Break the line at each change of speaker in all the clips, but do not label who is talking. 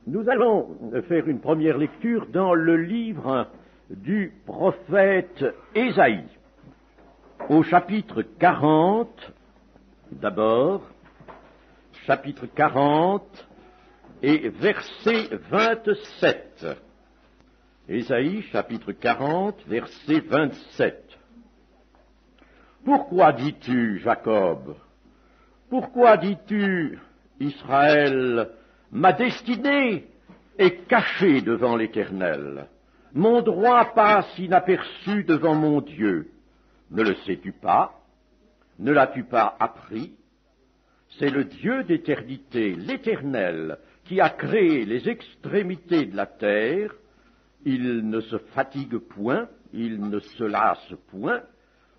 Nous allons faire une première lecture dans le livre du prophète Ésaïe, au chapitre 40, d'abord, chapitre 40 et verset 27. Ésaïe, chapitre 40, verset 27. Pourquoi dis-tu, Jacob? Pourquoi dis-tu, Israël, ma destinée est cachée devant l'Éternel. Mon droit passe inaperçu devant mon Dieu. Ne le sais-tu pas? Ne l'as-tu pas appris? C'est le Dieu d'éternité, l'Éternel, qui a créé les extrémités de la terre. Il ne se fatigue point, il ne se lasse point.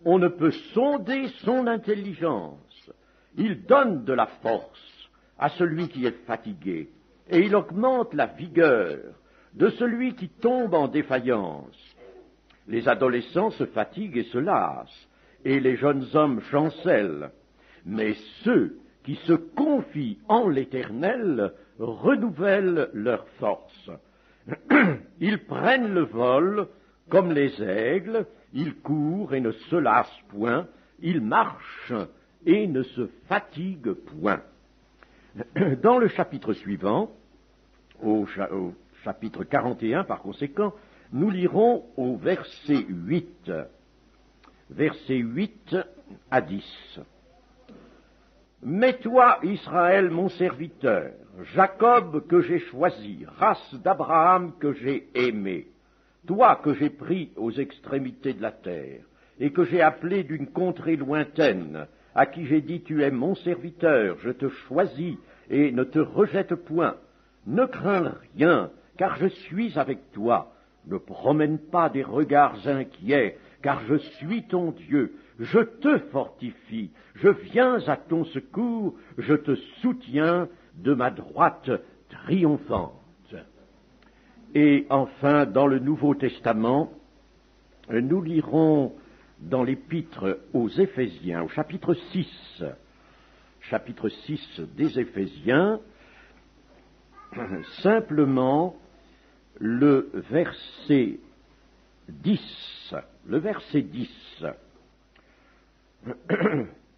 On ne peut sonder son intelligence. Il donne de la force à celui qui est fatigué, et il augmente la vigueur de celui qui tombe en défaillance. Les adolescents se fatiguent et se lassent, et les jeunes hommes chancellent. Mais ceux qui se confient en l'Éternel renouvellent leur force. Ils prennent le vol comme les aigles, ils courent et ne se lassent point, ils marchent et ne se fatiguent point. Dans le chapitre suivant, au chapitre 41 par conséquent, nous lirons au verset 8, versets 8 à 10. « Mais toi, Israël, mon serviteur, Jacob que j'ai choisi, race d'Abraham que j'ai aimé, toi que j'ai pris aux extrémités de la terre, et que j'ai appelé d'une contrée lointaine, à qui j'ai dit, tu es mon serviteur, je te choisis et ne te rejette point. Ne crains rien, car je suis avec toi. Ne promène pas des regards inquiets, car je suis ton Dieu. Je te fortifie, je viens à ton secours, je te soutiens de ma droite triomphante. » Et enfin, dans le Nouveau Testament, nous lirons dans l'épître aux Éphésiens, au chapitre 6 des Éphésiens, simplement le verset 10. Le verset 10.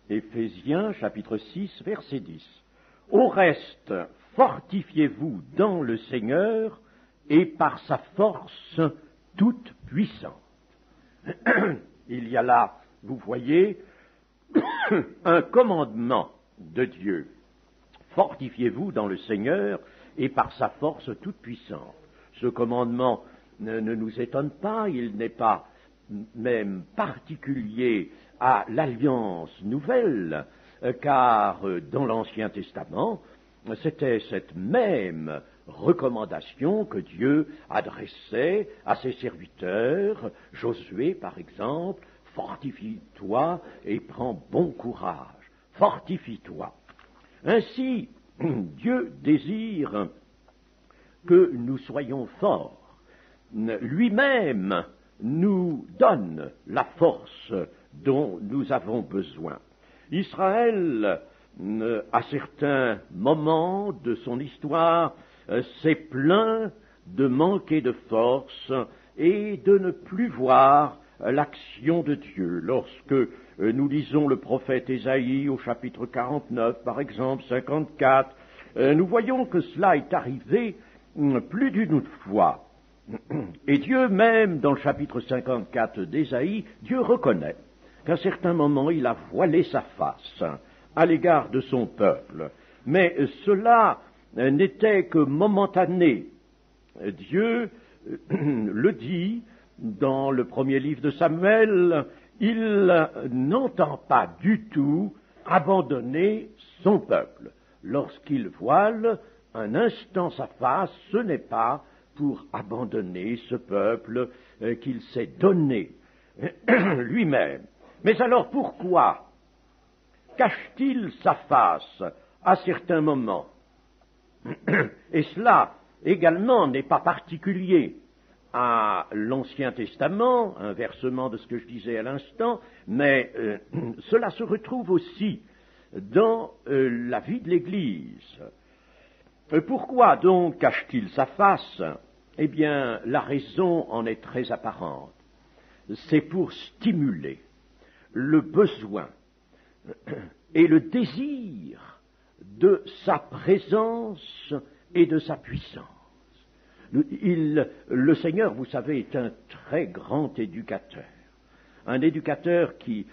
Éphésiens, chapitre 6, verset 10. « Au reste, fortifiez-vous dans le Seigneur et par sa force toute puissante. » Il y a là, vous voyez, un commandement de Dieu. Fortifiez-vous dans le Seigneur et par sa force toute puissante. Ce commandement ne nous étonne pas, il n'est pas même particulier à l'Alliance nouvelle, car dans l'Ancien Testament, c'était cette même recommandation que Dieu adressait à ses serviteurs. Josué, par exemple, fortifie-toi et prends bon courage. Fortifie-toi. Ainsi, Dieu désire que nous soyons forts. Lui-même nous donne la force dont nous avons besoin. Israël, à certains moments de son histoire, s'est plaint de manquer de force et de ne plus voir l'action de Dieu. Lorsque nous lisons le prophète Ésaïe au chapitre 49, par exemple, 54, nous voyons que cela est arrivé plus d'une fois. Et Dieu même, dans le chapitre 54 d'Ésaïe, Dieu reconnaît qu'à certains moments il a voilé sa face à l'égard de son peuple. Mais cela n'était que momentané. Dieu le dit dans le premier livre de Samuel, il n'entend pas du tout abandonner son peuple. Lorsqu'il voile un instant sa face, ce n'est pas pour abandonner ce peuple qu'il s'est donné lui-même. Mais alors pourquoi cache-t-il sa face à certains moments? Et cela également n'est pas particulier à l'Ancien Testament, inversement de ce que je disais à l'instant, mais cela se retrouve aussi dans la vie de l'Église. Pourquoi donc cache-t-il sa face? Eh bien, la raison en est très apparente. C'est pour stimuler le besoin et le désir de sa présence et de sa puissance. Le Seigneur, vous savez, est un très grand éducateur. Un éducateur qui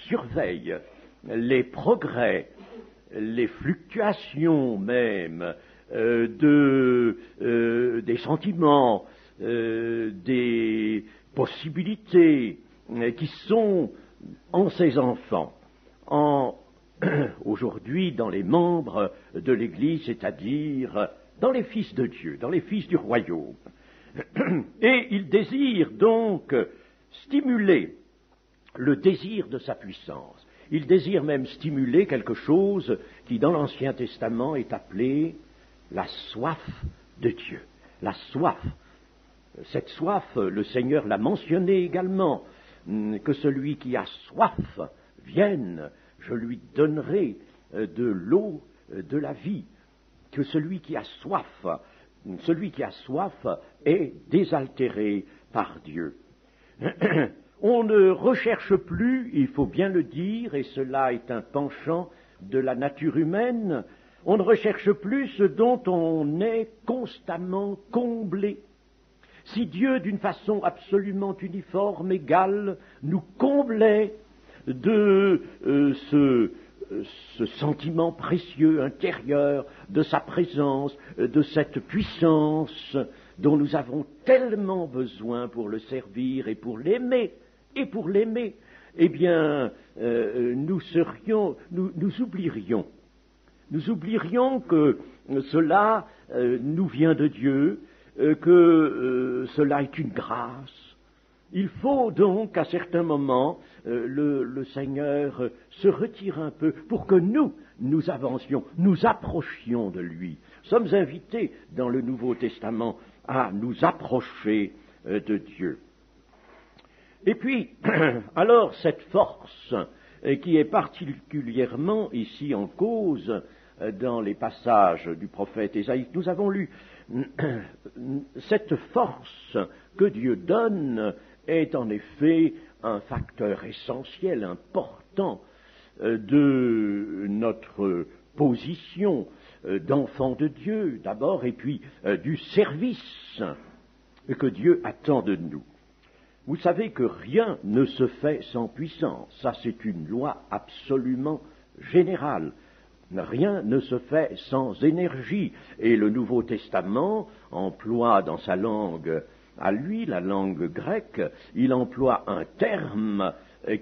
surveille les progrès, les fluctuations même des sentiments, des possibilités qui sont en ses enfants, aujourd'hui dans les membres de l'Église, c'est-à-dire dans les fils de Dieu, dans les fils du royaume. Et il désire donc stimuler le désir de sa puissance. Il désire même stimuler quelque chose qui, dans l'Ancien Testament, est appelé la soif de Dieu. La soif. Cette soif, le Seigneur l'a mentionné également, que celui qui a soif vienne, je lui donnerai de l'eau de la vie. Que celui qui a soif est désaltéré par Dieu. On ne recherche plus, il faut bien le dire, et cela est un penchant de la nature humaine, on ne recherche plus ce dont on est constamment comblé. Si Dieu, d'une façon absolument uniforme, égale, nous comblait de ce sentiment précieux intérieur de sa présence, de cette puissance dont nous avons tellement besoin pour le servir et pour l'aimer, eh bien, nous oublierions que cela nous vient de Dieu, que cela est une grâce. Il faut donc, à certains moments, le Seigneur se retire un peu pour que nous avancions, nous approchions de lui. Nous sommes invités dans le Nouveau Testament à nous approcher de Dieu. Et puis, alors, cette force qui est particulièrement ici en cause dans les passages du prophète Ésaïe, nous avons lu, cette force que Dieu donne est en effet un facteur essentiel, important de notre position d'enfant de Dieu d'abord, et puis du service que Dieu attend de nous. Vous savez que rien ne se fait sans puissance, ça c'est une loi absolument générale. Rien ne se fait sans énergie, et le Nouveau Testament emploie dans sa langue à lui, la langue grecque, il emploie un terme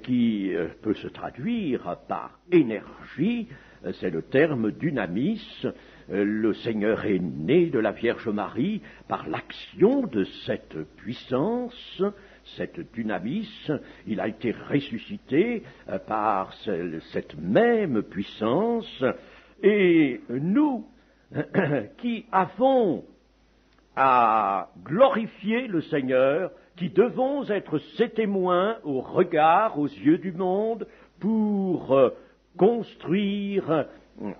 qui peut se traduire par énergie, c'est le terme dynamis. Le Seigneur est né de la Vierge Marie par l'action de cette puissance, cette dynamis. Il a été ressuscité par cette même puissance. Et nous, qui avons à glorifier le Seigneur, qui devons être ses témoins au regard, aux yeux du monde, pour construire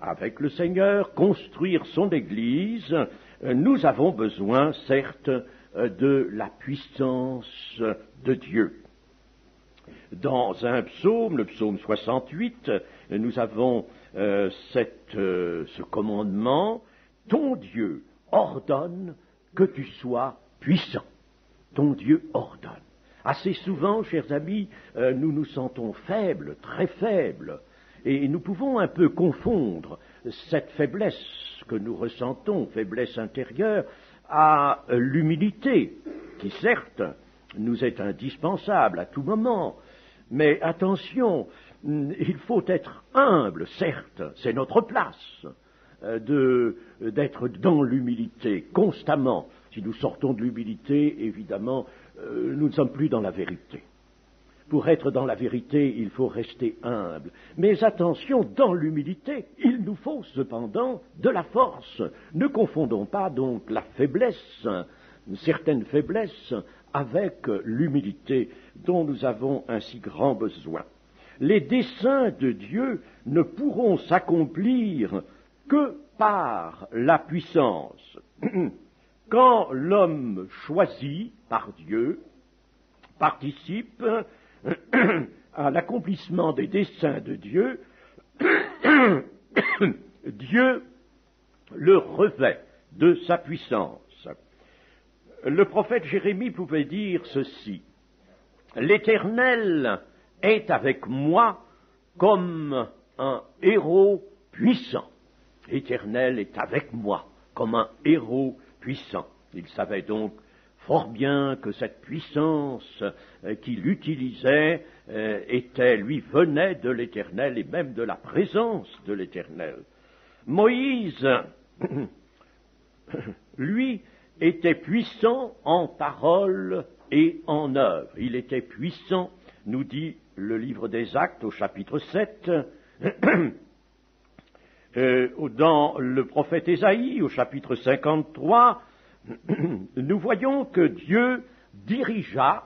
avec le Seigneur, construire son Église, nous avons besoin, certes, de la puissance de Dieu. Dans un psaume, le psaume 68, nous avons ce commandement, ton Dieu ordonne que tu sois puissant. Ton Dieu ordonne. Assez souvent, chers amis, nous nous sentons faibles, très faibles, et nous pouvons un peu confondre cette faiblesse que nous ressentons, faiblesse intérieure, à l'humilité, qui certes nous est indispensable à tout moment, mais attention, il faut être humble, certes, c'est notre place d'être dans l'humilité constamment. Si nous sortons de l'humilité, évidemment, nous ne sommes plus dans la vérité. Pour être dans la vérité, il faut rester humble. Mais attention, dans l'humilité, il nous faut cependant de la force. Ne confondons pas donc la faiblesse, une certaine faiblesse, avec l'humilité dont nous avons un si grand besoin. Les desseins de Dieu ne pourront s'accomplir que par la puissance. Quand l'homme choisi par Dieu participe à l'accomplissement des desseins de Dieu, Dieu le revêt de sa puissance. Le prophète Jérémie pouvait dire ceci: l'Éternel est avec moi comme un héros puissant. L'Éternel est avec moi comme un héros puissant. Il savait donc fort bien que cette puissance qu'il utilisait lui venait de l'Éternel et même de la présence de l'Éternel. Moïse, lui, était puissant en parole et en œuvre. Il était puissant, nous dit le livre des Actes au chapitre 7, dans le prophète Ésaïe au chapitre 53, nous voyons que Dieu dirigea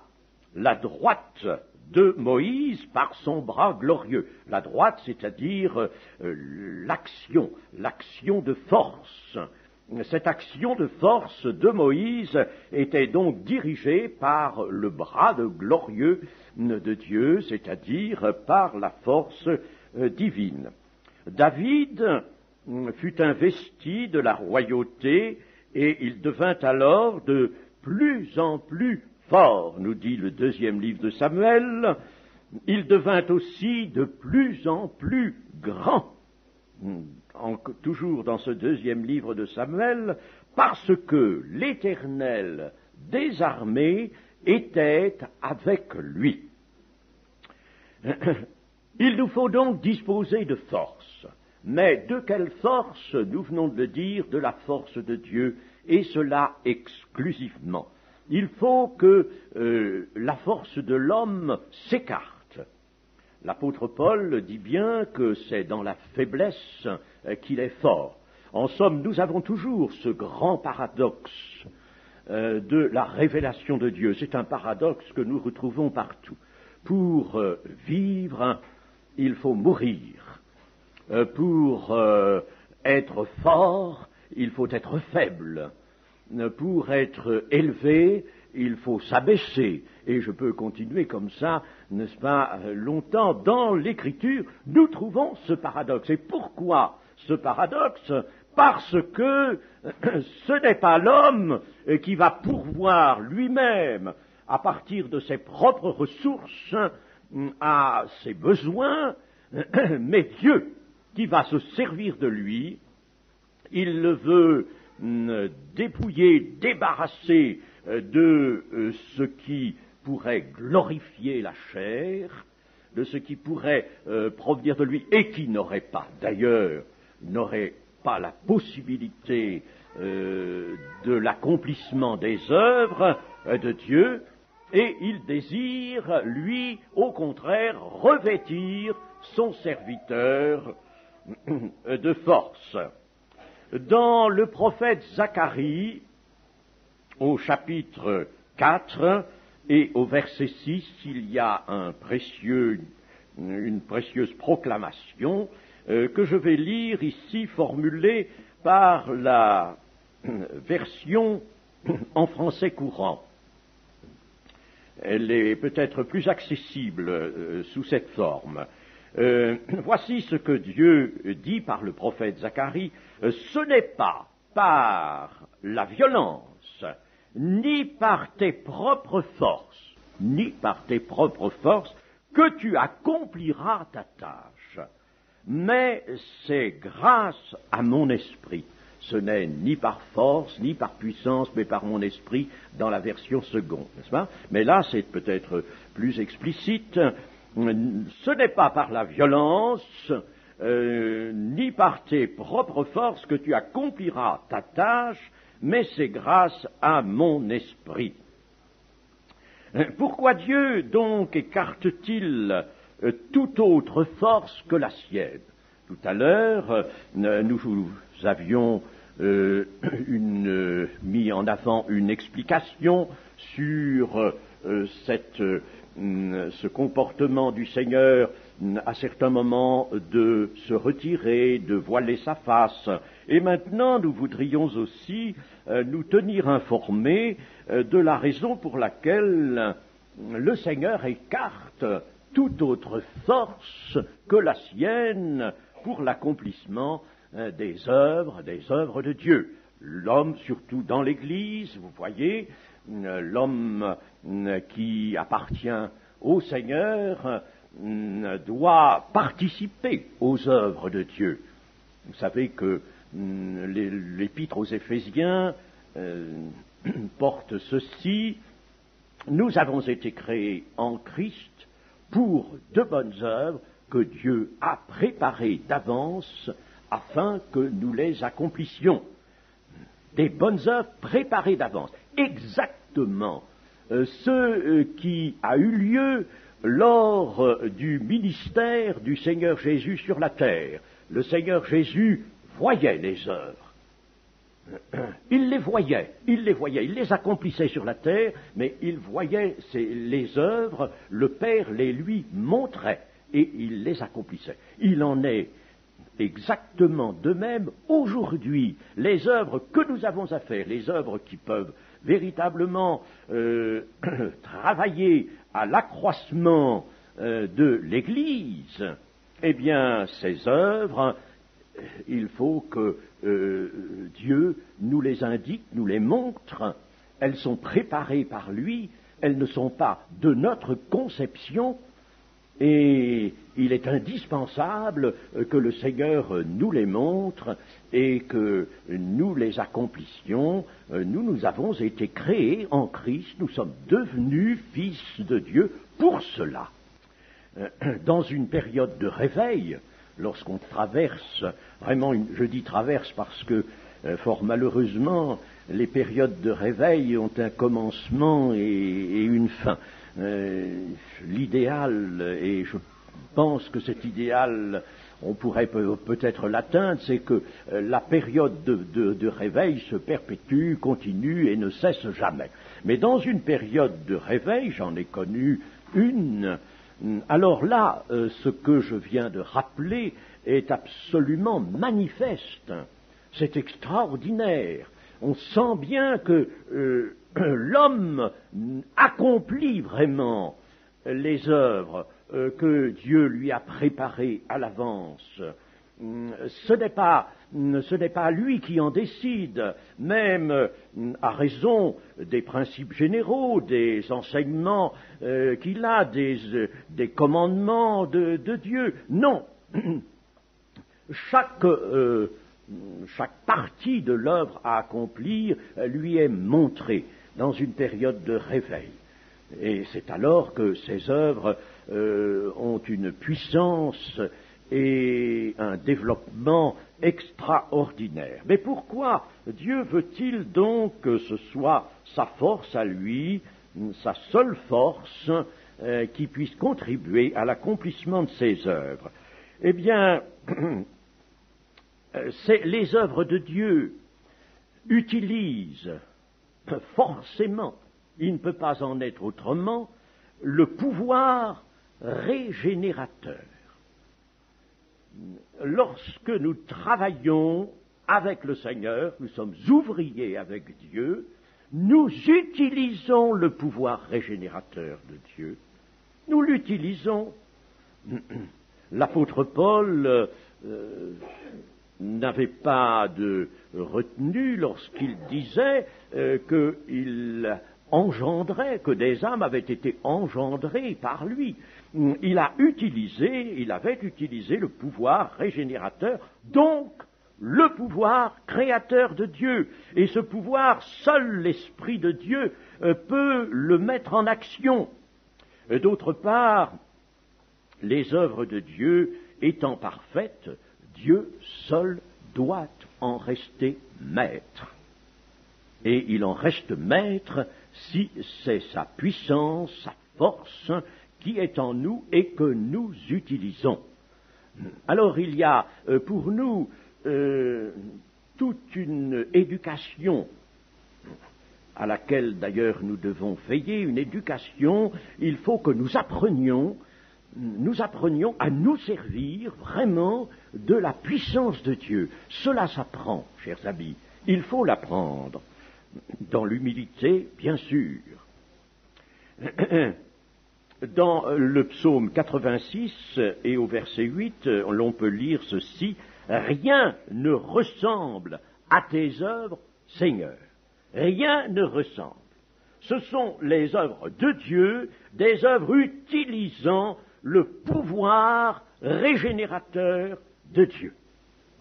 la droite de Moïse par son bras glorieux. La droite, c'est-à-dire l'action de force. Cette action de force de Moïse était donc dirigée par le bras glorieux de Dieu, c'est-à-dire par la force divine. David fut investi de la royauté et il devint alors de plus en plus fort, nous dit le 2e livre de Samuel. Il devint aussi de plus en plus grand, toujours dans ce 2e livre de Samuel, parce que l'Éternel des armées était avec lui. Il nous faut donc disposer de force. Mais de quelle force? Nous venons de le dire, de la force de Dieu, et cela exclusivement. Il faut que la force de l'homme s'écarte. L'apôtre Paul dit bien que c'est dans la faiblesse qu'il est fort. En somme, nous avons toujours ce grand paradoxe de la révélation de Dieu. C'est un paradoxe que nous retrouvons partout. Pour vivre, il faut mourir. Pour être fort, il faut être faible. Pour être élevé, il faut s'abaisser. Et je peux continuer comme ça, n'est-ce pas, longtemps. Dans l'Écriture, nous trouvons ce paradoxe. Et pourquoi ce paradoxe? Parce que ce n'est pas l'homme qui va pourvoir lui-même, à partir de ses propres ressources, à ses besoins, mais Dieu qui va se servir de lui. Il le veut dépouiller, débarrasser de ce qui pourrait glorifier la chair, de ce qui pourrait provenir de lui et qui n'aurait pas la possibilité de l'accomplissement des œuvres de Dieu, et il désire, lui, au contraire, revêtir son serviteur de force. Dans le prophète Zacharie, au chapitre 4 et au verset 6, il y a une précieuse proclamation que je vais lire ici, formulée par la version en français courant. Elle est peut-être plus accessible sous cette forme. Voici ce que Dieu dit par le prophète Zacharie: ce n'est pas par la violence, ni par tes propres forces, que tu accompliras ta tâche, mais c'est grâce à mon esprit. Ce n'est ni par force, ni par puissance, mais par mon esprit, dans la version seconde, n'est-ce pas? Mais là, c'est peut-être plus explicite. Ce n'est pas par la violence, ni par tes propres forces que tu accompliras ta tâche, mais c'est grâce à mon esprit. Pourquoi Dieu, donc, écarte-t-il toute autre force que la sienne? Tout à l'heure, nous avions mis en avant une explication sur ce comportement du Seigneur à certains moments de se retirer, de voiler sa face. Et maintenant, nous voudrions aussi nous tenir informés de la raison pour laquelle le Seigneur écarte toute autre force que la sienne pour l'accomplissement des œuvres de Dieu. L'homme, surtout dans l'Église, vous voyez, l'homme qui appartient au Seigneur doit participer aux œuvres de Dieu. Vous savez que l'épître aux Éphésiens porte ceci: nous avons été créés en Christ pour de bonnes œuvres que Dieu a préparées d'avance afin que nous les accomplissions. Des bonnes œuvres préparées d'avance. Exactement ce qui a eu lieu lors du ministère du Seigneur Jésus sur la terre. Le Seigneur Jésus voyait les œuvres. Il les accomplissait sur la terre, mais il voyait les œuvres, le Père les lui montrait, et il les accomplissait. Il en est exactement de même aujourd'hui. Les œuvres que nous avons à faire, les œuvres qui peuvent véritablement travailler à l'accroissement de l'Église, eh bien, ces œuvres, il faut que Dieu nous les indique, nous les montre. Elles sont préparées par lui, elles ne sont pas de notre conception, et il est indispensable que le Seigneur nous les montre et que nous les accomplissions. Nous avons été créés en Christ, nous sommes devenus fils de Dieu pour cela. Dans une période de réveil, lorsqu'on traverse, vraiment, je dis traverse parce que, fort malheureusement, les périodes de réveil ont un commencement et une fin. L'idéal, et je pense que cet idéal, on pourrait peut-être l'atteindre, c'est que la période de réveil se perpétue, continue et ne cesse jamais. Mais dans une période de réveil, j'en ai connu une, alors là, ce que je viens de rappeler est absolument manifeste. C'est extraordinaire. On sent bien que l'homme accomplit vraiment les œuvres que Dieu lui a préparées à l'avance. Ce n'est pas lui qui en décide, même à raison des principes généraux, des enseignements qu'il a, des commandements de Dieu. Non, chaque partie de l'œuvre à accomplir lui est montrée dans une période de réveil. Et c'est alors que ces œuvres ont une puissance et un développement extraordinaire. Mais pourquoi Dieu veut-il donc que ce soit sa force à lui, sa seule force, qui puisse contribuer à l'accomplissement de ses œuvres? Eh bien, les œuvres de Dieu utilisent forcément, il ne peut pas en être autrement, le pouvoir régénérateur. Lorsque nous travaillons avec le Seigneur, nous sommes ouvriers avec Dieu, nous utilisons le pouvoir régénérateur de Dieu. Nous l'utilisons. L'apôtre Paul n'avait pas de retenue lorsqu'il disait qu'il engendrait, que des âmes avaient été engendrées par lui. Il avait utilisé le pouvoir régénérateur, donc le pouvoir créateur de Dieu. Et ce pouvoir, seul l'Esprit de Dieu peut le mettre en action. D'autre part, les œuvres de Dieu étant parfaites, Dieu seul doit en rester maître. Et il en reste maître si c'est sa puissance, sa force qui est en nous et que nous utilisons. Alors il y a pour nous toute une éducation à laquelle d'ailleurs nous devons veiller, une éducation. Il faut que nous apprenions nous apprenions à nous servir vraiment de la puissance de Dieu. Cela s'apprend, chers amis. Il faut l'apprendre. Dans l'humilité, bien sûr. Dans le psaume 86 et au verset 8, l'on peut lire ceci: « Rien ne ressemble à tes œuvres, Seigneur. » Rien ne ressemble. Ce sont les œuvres de Dieu, des œuvres utilisant le pouvoir régénérateur de Dieu.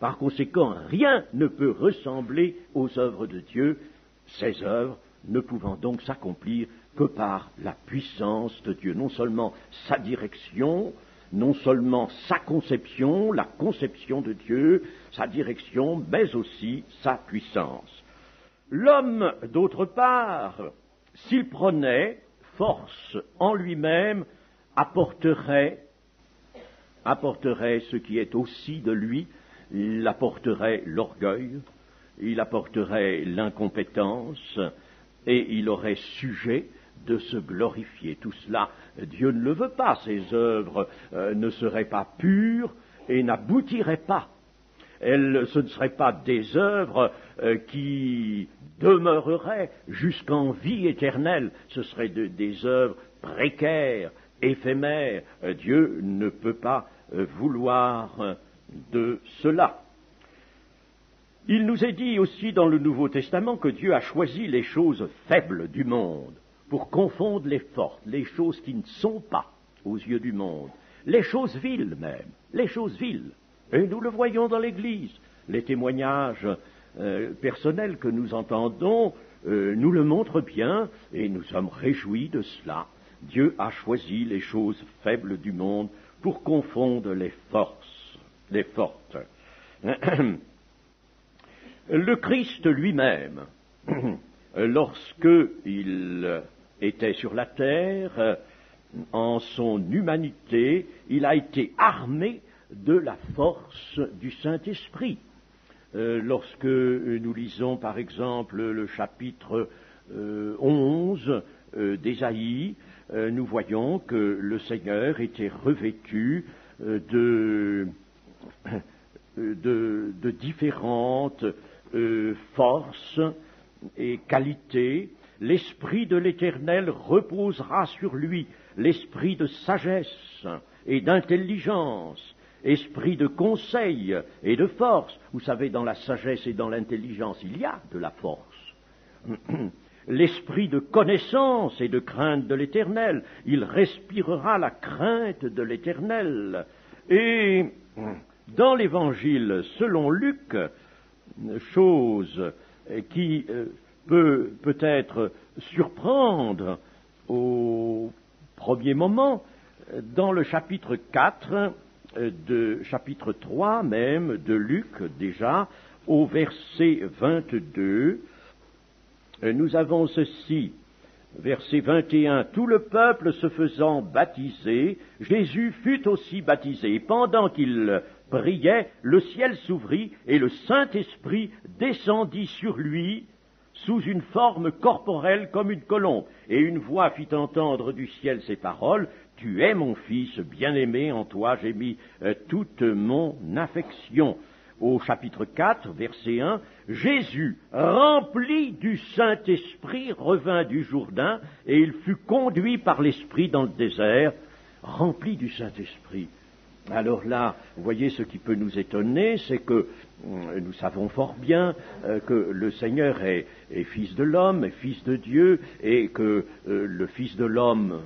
Par conséquent, rien ne peut ressembler aux œuvres de Dieu, ces œuvres ne pouvant donc s'accomplir que par la puissance de Dieu. Non seulement sa direction, non seulement sa conception, la conception de Dieu, sa direction, mais aussi sa puissance. L'homme, d'autre part, s'il prenait force en lui-même, apporterait ce qui est aussi de lui. Il apporterait l'orgueil, il apporterait l'incompétence, et il aurait sujet de se glorifier. Tout cela, Dieu ne le veut pas. Ses œuvres ne seraient pas pures et n'aboutiraient pas. Ce ne seraient pas des œuvres qui demeureraient jusqu'en vie éternelle. Ce seraient des œuvres précaires, éphémère. Dieu ne peut pas vouloir de cela. Il nous est dit aussi dans le Nouveau Testament que Dieu a choisi les choses faibles du monde pour confondre les fortes, les choses qui ne sont pas aux yeux du monde, les choses viles même, les choses viles. Et nous le voyons dans l'Église. Les témoignages personnels que nous entendons nous le montrent bien et nous sommes réjouis de cela. Dieu a choisi les choses faibles du monde pour confondre les fortes. Le Christ lui-même, lorsque il était sur la terre, en son humanité, il a été armé de la force du Saint-Esprit. Lorsque nous lisons par exemple le chapitre 11 d'Ésaïe, nous voyons que le Seigneur était revêtu de différentes forces et qualités. L'Esprit de l'Éternel reposera sur lui, l'esprit de sagesse et d'intelligence, esprit de conseil et de force. Vous savez, dans la sagesse et dans l'intelligence, il y a de la force. L'esprit de connaissance et de crainte de l'Éternel. Il respirera la crainte de l'Éternel. Et dans l'Évangile selon Luc, chose qui peut peut-être surprendre au premier moment, dans le chapitre 4, chapitre 3 même de Luc déjà, au verset 22, nous avons ceci, verset 21, « Tout le peuple se faisant baptiser, Jésus fut aussi baptisé. Pendant qu'il priait, le ciel s'ouvrit et le Saint-Esprit descendit sur lui sous une forme corporelle comme une colombe. Et une voix fit entendre du ciel ces paroles, « Tu es mon Fils bien-aimé, en toi j'ai mis toute mon affection. » Au chapitre 4, verset 1, Jésus, rempli du Saint-Esprit, revint du Jourdain, et il fut conduit par l'Esprit dans le désert, rempli du Saint-Esprit. Alors là, vous voyez, ce qui peut nous étonner, c'est que nous savons fort bien que le Seigneur est Fils de l'homme, est Fils de Dieu, et que le Fils de l'homme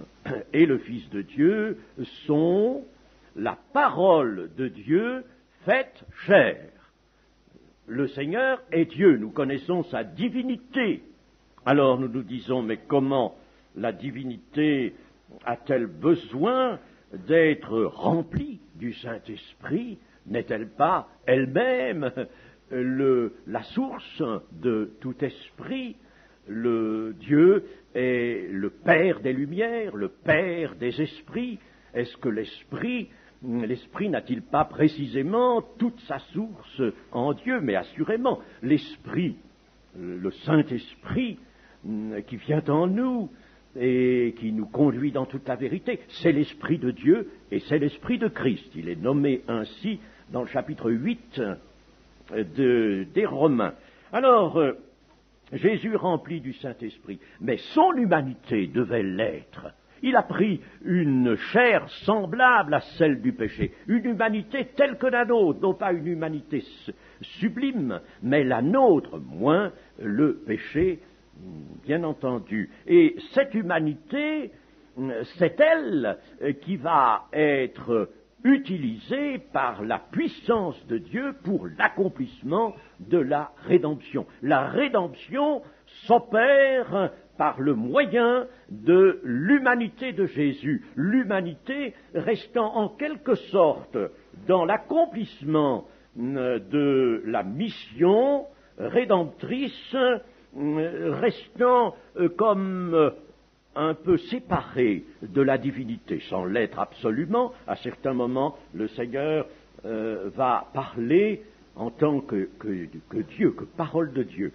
et le Fils de Dieu sont la parole de Dieu faite chair. Le Seigneur est Dieu, nous connaissons sa divinité. Alors nous nous disons, mais comment la divinité a-t-elle besoin d'être remplie du Saint-Esprit? N'est-elle pas elle-même la source de tout esprit? Le Dieu est le Père des Lumières, le Père des esprits. Est-ce que l'Esprit n'a-t-il pas précisément toute sa source en Dieu? Mais assurément, l'Esprit, le Saint-Esprit qui vient en nous, et qui nous conduit dans toute la vérité. C'est l'Esprit de Dieu et c'est l'Esprit de Christ. Il est nommé ainsi dans le chapitre 8 des Romains. Alors, Jésus rempli du Saint-Esprit, mais son humanité devait l'être. Il a pris une chair semblable à celle du péché, une humanité telle que la nôtre, non pas une humanité sublime, mais la nôtre, moins le péché, bien entendu. Et cette humanité, c'est elle qui va être utilisée par la puissance de Dieu pour l'accomplissement de la rédemption. La rédemption s'opère par le moyen de l'humanité de Jésus, l'humanité restant en quelque sorte dans l'accomplissement de la mission rédemptrice, restant comme un peu séparé de la divinité, sans l'être absolument. À certains moments, le Seigneur va parler en tant que Dieu, que parole de Dieu.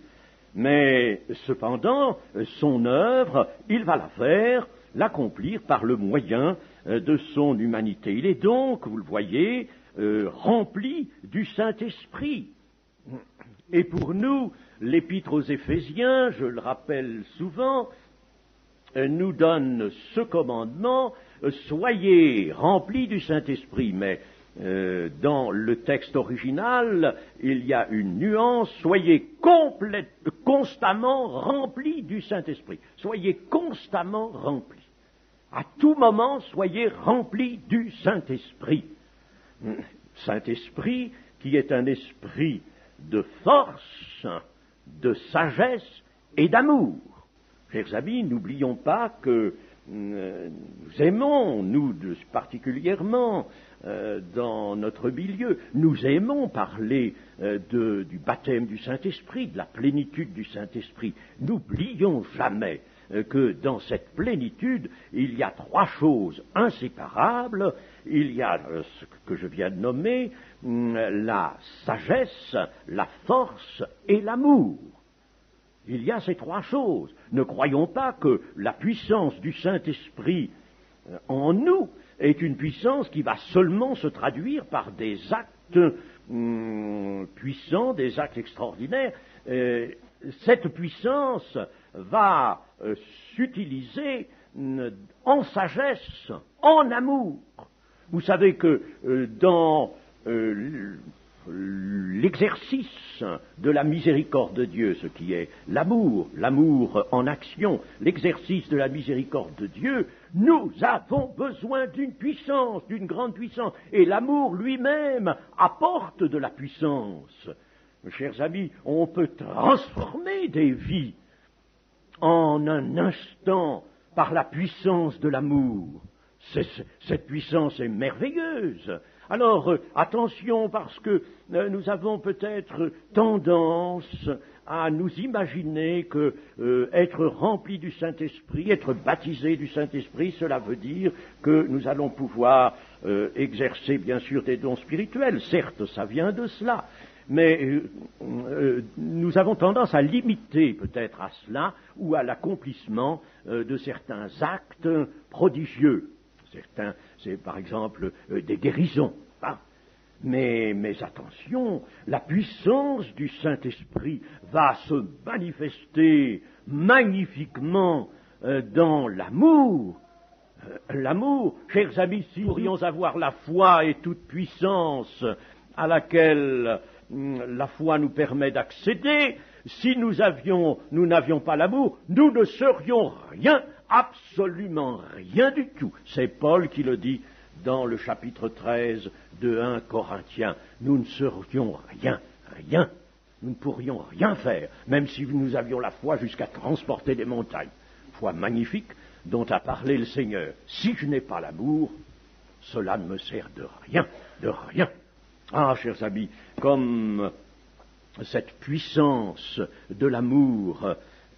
Mais cependant, son œuvre, il va la faire, l'accomplir par le moyen de son humanité. Il est donc, vous le voyez, rempli du Saint-Esprit. Et pour nous, l'Épître aux Éphésiens, je le rappelle souvent, nous donne ce commandement, soyez remplis du Saint-Esprit, mais dans le texte original, il y a une nuance, soyez constamment remplis du Saint-Esprit, soyez constamment remplis. À tout moment, soyez remplis du Saint-Esprit. Saint-Esprit qui est un esprit de force, de sagesse et d'amour. Chers amis, n'oublions pas que nous aimons, nous particulièrement dans notre milieu, nous aimons parler du baptême du Saint-Esprit, de la plénitude du Saint-Esprit. N'oublions jamais que dans cette plénitude, il y a trois choses inséparables. Il y a ce que je viens de nommer, la sagesse, la force et l'amour. Il y a ces trois choses. Ne croyons pas que la puissance du Saint-Esprit en nous est une puissance qui va seulement se traduire par des actes puissants, des actes extraordinaires. Cette puissance va s'utiliser en sagesse, en amour. Vous savez que dans l'exercice de la miséricorde de Dieu, ce qui est l'amour en action, l'exercice de la miséricorde de Dieu, nous avons besoin d'une puissance, d'une grande puissance, et l'amour lui-même apporte de la puissance. Chers amis, on peut transformer des vies en un instant par la puissance de l'amour. Cette puissance est merveilleuse. Alors, attention, parce que nous avons peut-être tendance à nous imaginer que être rempli du Saint-Esprit, être baptisé du Saint-Esprit, cela veut dire que nous allons pouvoir exercer bien sûr des dons spirituels. Certes, ça vient de cela, mais nous avons tendance à limiter peut-être à cela ou à l'accomplissement de certains actes prodigieux. Certains, c'est par exemple des guérisons. Hein. Mais attention, la puissance du Saint-Esprit va se manifester magnifiquement dans l'amour. L'amour, chers amis, si nous pourrions avoir la foi et toute puissance à laquelle la foi nous permet d'accéder, si nous n'avions pas l'amour, nous ne serions rien, absolument rien du tout. C'est Paul qui le dit dans le chapitre 13 de 1 Corinthiens. Nous ne serions rien. Nous ne pourrions rien faire, même si nous avions la foi jusqu'à transporter des montagnes. Foi magnifique dont a parlé le Seigneur. Si je n'ai pas l'amour, cela ne me sert de rien. Ah, chers amis, comme cette puissance de l'amour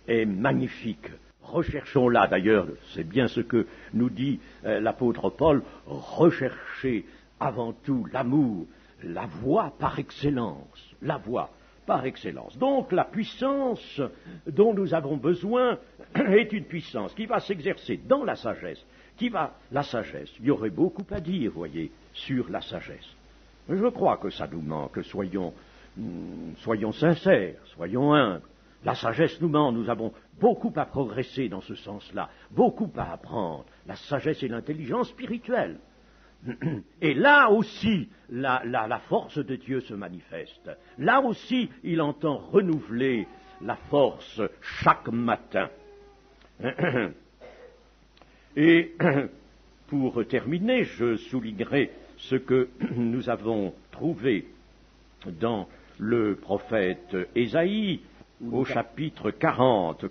est magnifique. Recherchons-la d'ailleurs, c'est bien ce que nous dit l'apôtre Paul, recherchez avant tout l'amour, la voie par excellence, la voie par excellence. Donc la puissance dont nous avons besoin est une puissance qui va s'exercer dans la sagesse, la sagesse, il y aurait beaucoup à dire, voyez, sur la sagesse. Je crois que ça nous manque, soyons sincères, soyons humbles. La sagesse nous manque, nous avons beaucoup à progresser dans ce sens-là, beaucoup à apprendre. La sagesse et l'intelligence spirituelle. Et là aussi, la force de Dieu se manifeste. Là aussi, il entend renouveler la force chaque matin. Et pour terminer, je soulignerai ce que nous avons trouvé dans le prophète Ésaïe, au chapitre 40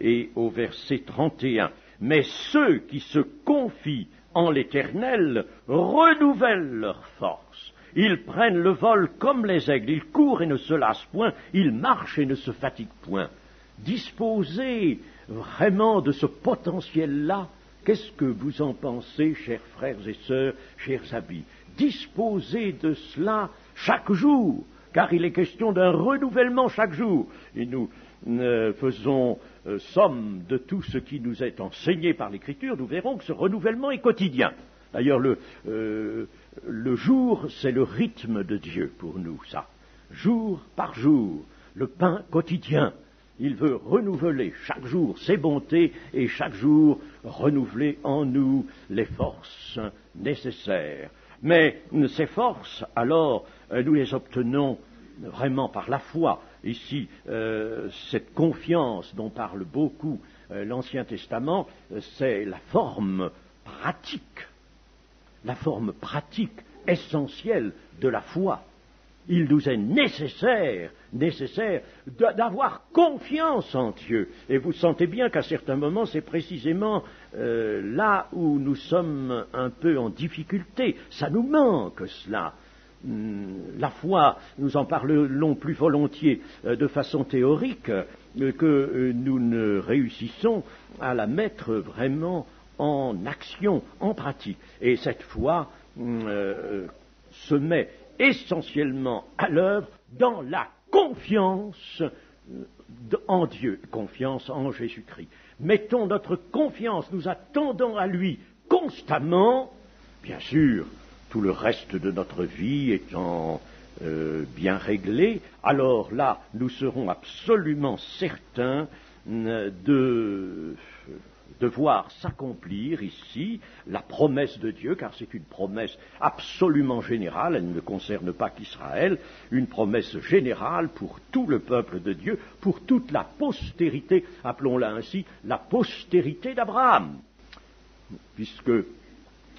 et au verset 31. Mais ceux qui se confient en l'Éternel renouvellent leur force. Ils prennent le vol comme les aigles, ils courent et ne se lassent point, ils marchent et ne se fatiguent point. Disposez vraiment de ce potentiel-là. Qu'est-ce que vous en pensez, chers frères et sœurs, chers amis? Disposez de cela chaque jour, car il est question d'un renouvellement chaque jour. Et nous faisons somme de tout ce qui nous est enseigné par l'Écriture, nous verrons que ce renouvellement est quotidien. D'ailleurs, le jour, c'est le rythme de Dieu pour nous, ça. Jour par jour, le pain quotidien. Il veut renouveler chaque jour ses bontés et chaque jour renouveler en nous les forces nécessaires. Mais ces forces, alors, nous les obtenons vraiment par la foi. Ici, cette confiance dont parle beaucoup l'Ancien Testament, c'est la forme pratique essentielle de la foi. Il nous est nécessaire d'avoir confiance en Dieu. Et vous sentez bien qu'à certains moments, c'est précisément là où nous sommes un peu en difficulté. Ça nous manque, cela. La foi, nous en parlons plus volontiers de façon théorique que nous ne réussissons à la mettre vraiment en action, en pratique. Et cette foi se met essentiellement à l'œuvre dans la confiance en Dieu, confiance en Jésus-Christ. Mettons notre confiance, nous attendons à lui constamment, bien sûr, tout le reste de notre vie étant bien réglé, alors là, nous serons absolument certains de voir s'accomplir ici la promesse de Dieu, car c'est une promesse absolument générale, elle ne concerne pas qu'Israël, une promesse générale pour tout le peuple de Dieu, pour toute la postérité, appelons-la ainsi, la postérité d'Abraham, puisque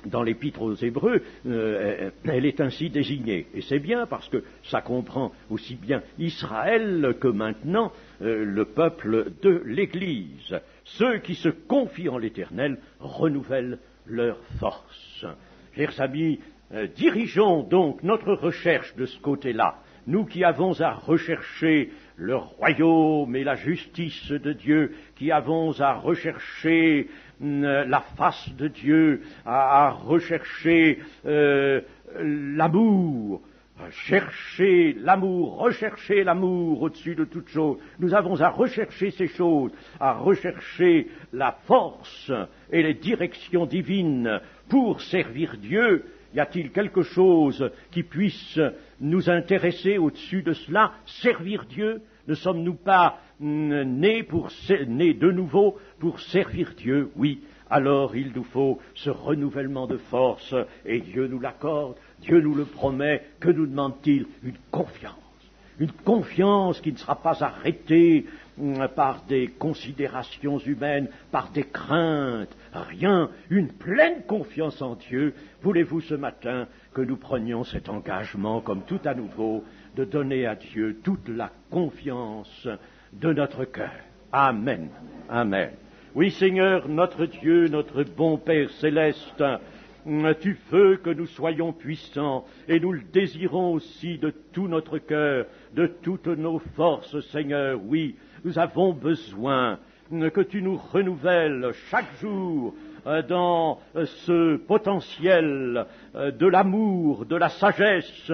dans l'Épître aux Hébreux, elle est ainsi désignée. Et c'est bien parce que ça comprend aussi bien Israël que maintenant le peuple de l'Église. Ceux qui se confient en l'Éternel renouvellent leur force. Chers amis, dirigeons donc notre recherche de ce côté-là. Nous qui avons à rechercher le royaume et la justice de Dieu, qui avons à rechercher la face de Dieu, à rechercher l'amour, rechercher l'amour au-dessus de toute chose. Nous avons à rechercher ces choses, à rechercher la force et les directions divines pour servir Dieu. Y a-t-il quelque chose qui puisse nous intéresser au-dessus de cela? Servir Dieu? Ne sommes-nous pas nés de nouveau pour servir Dieu? Oui. Alors il nous faut ce renouvellement de force, et Dieu nous l'accorde, Dieu nous le promet. Que nous demande-t-il? Une confiance qui ne sera pas arrêtée par des considérations humaines, par des craintes, rien, une pleine confiance en Dieu. Voulez-vous ce matin que nous prenions cet engagement, comme tout à nouveau, de donner à Dieu toute la confiance de notre cœur? Amen. Amen. Oui, Seigneur, notre Dieu, notre bon Père céleste, tu veux que nous soyons puissants, et nous le désirons aussi de tout notre cœur, de toutes nos forces, Seigneur. Oui, nous avons besoin que tu nous renouvelles chaque jour dans ce potentiel de l'amour, de la sagesse,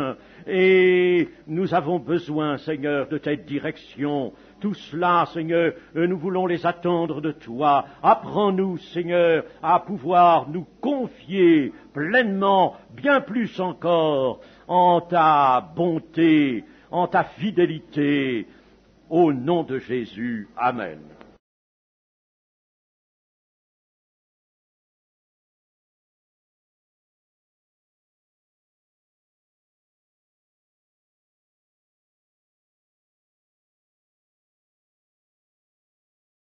et nous avons besoin, Seigneur, de ta direction. Tout cela, Seigneur, nous voulons les attendre de toi. Apprends-nous, Seigneur, à pouvoir nous confier pleinement, bien plus encore, en ta bonté, en ta fidélité. Au nom de Jésus, Amen.